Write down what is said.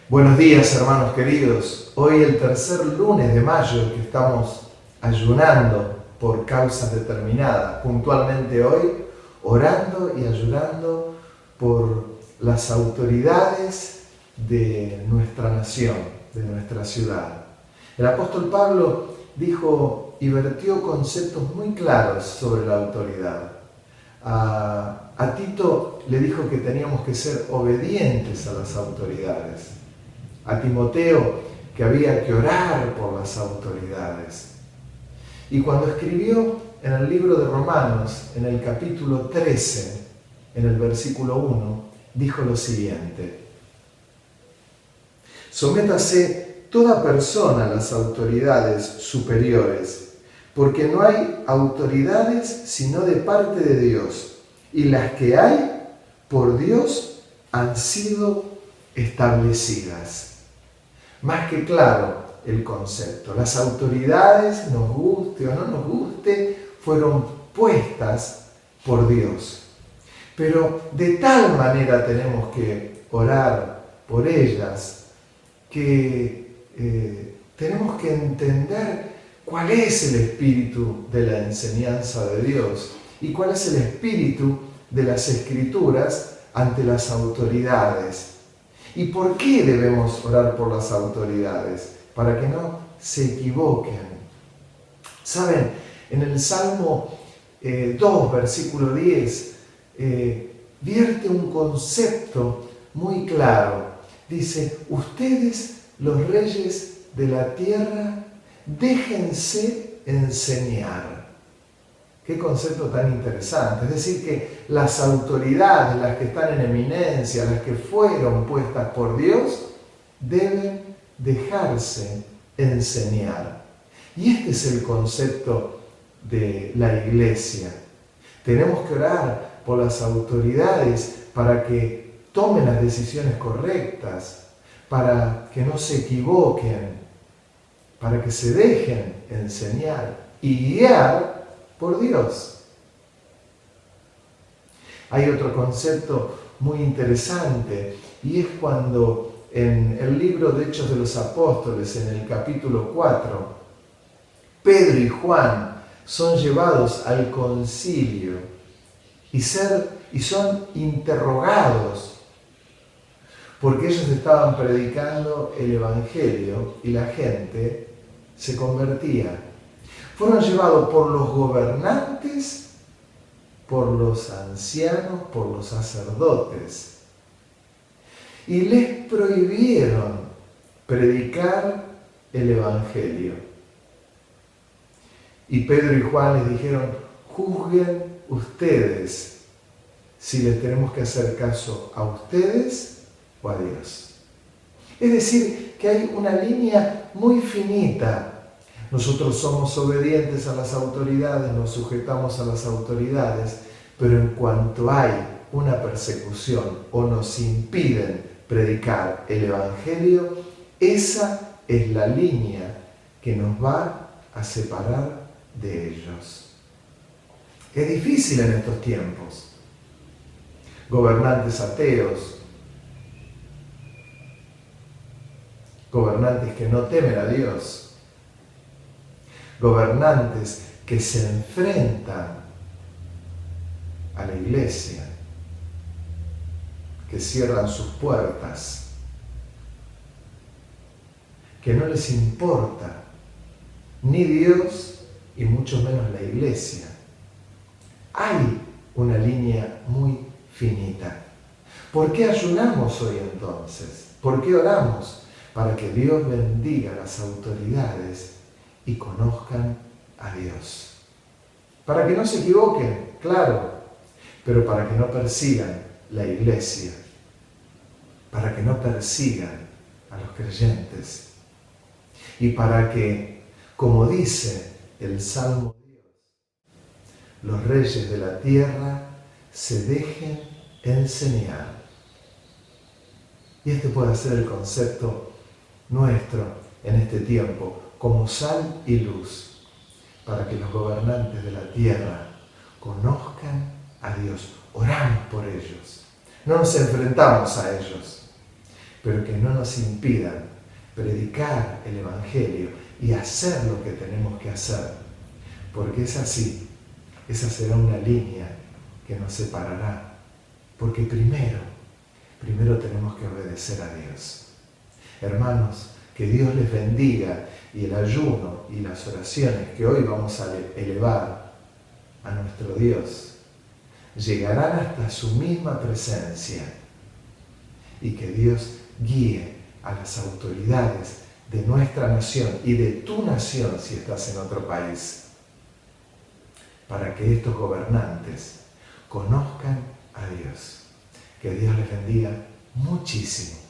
Buenos días, hermanos queridos. Hoy el tercer lunes de mayo que estamos ayunando por causas determinadas. Puntualmente hoy, orando y ayunando por las autoridades de nuestra nación, de nuestra ciudad. El apóstol Pablo dijo y vertió conceptos muy claros sobre la autoridad. A Tito le dijo que teníamos que ser obedientes a las autoridades. A Timoteo que había que orar por las autoridades. Y cuando escribió en el libro de Romanos, en el capítulo 13, en el versículo 1, dijo lo siguiente: sométase toda persona a las autoridades superiores, porque no hay autoridades sino de parte de Dios, y las que hay por Dios han sido establecidas. Más que claro el concepto. Las autoridades, nos guste o no nos guste, fueron puestas por Dios. Pero de tal manera tenemos que orar por ellas que tenemos que entender cuál es el espíritu de la enseñanza de Dios y cuál es el espíritu de las Escrituras ante las autoridades. ¿Y por qué debemos orar por las autoridades? Para que no se equivoquen. Saben, en el Salmo 2, versículo 10, vierte un concepto muy claro. Dice: ustedes, los reyes de la tierra, déjense enseñar. Qué concepto tan interesante. Es decir, que las autoridades, las que están en eminencia, las que fueron puestas por Dios, deben dejarse enseñar. Y este es el concepto de la iglesia. Tenemos que orar por las autoridades para que tomen las decisiones correctas, para que no se equivoquen, para que se dejen enseñar y guiar por Dios. Hay otro concepto muy interesante y es cuando en el libro de Hechos de los Apóstoles, en el capítulo 4, Pedro y Juan son llevados al concilio y son interrogados porque ellos estaban predicando el Evangelio y la gente se convertía. Fueron llevados por los gobernantes, por los ancianos, por los sacerdotes, y les prohibieron predicar el Evangelio. Y Pedro y Juan les dijeron: juzguen ustedes si les tenemos que hacer caso a ustedes o a Dios. Es decir, que hay una línea muy finita. Nosotros somos obedientes a las autoridades, nos sujetamos a las autoridades, pero en cuanto hay una persecución o nos impiden predicar el Evangelio, esa es la línea que nos va a separar de ellos. Es difícil en estos tiempos. Gobernantes ateos, gobernantes que no temen a Dios, gobernantes que se enfrentan a la iglesia, que cierran sus puertas, que no les importa ni Dios y mucho menos la iglesia. Hay una línea muy finita. ¿Por qué ayunamos hoy entonces? ¿Por qué oramos? Para que Dios bendiga a las autoridades y conozcan a Dios. Para que no se equivoquen, claro, pero para que no persigan la iglesia, para que no persigan a los creyentes y para que, como dice el Salmo de Dios, los reyes de la tierra se dejen enseñar. Y este puede ser el concepto nuestro en este tiempo, como sal y luz, para que los gobernantes de la tierra conozcan a Dios. Oramos por ellos. No nos enfrentamos a ellos, pero que no nos impidan predicar el Evangelio y hacer lo que tenemos que hacer, porque es así, esa será una línea que nos separará, porque primero tenemos que obedecer a Dios. Hermanos, que Dios les bendiga y el ayuno y las oraciones que hoy vamos a elevar a nuestro Dios llegarán hasta su misma presencia y que Dios guíe a las autoridades de nuestra nación y de tu nación si estás en otro país, para que estos gobernantes conozcan a Dios. Que Dios les bendiga muchísimo.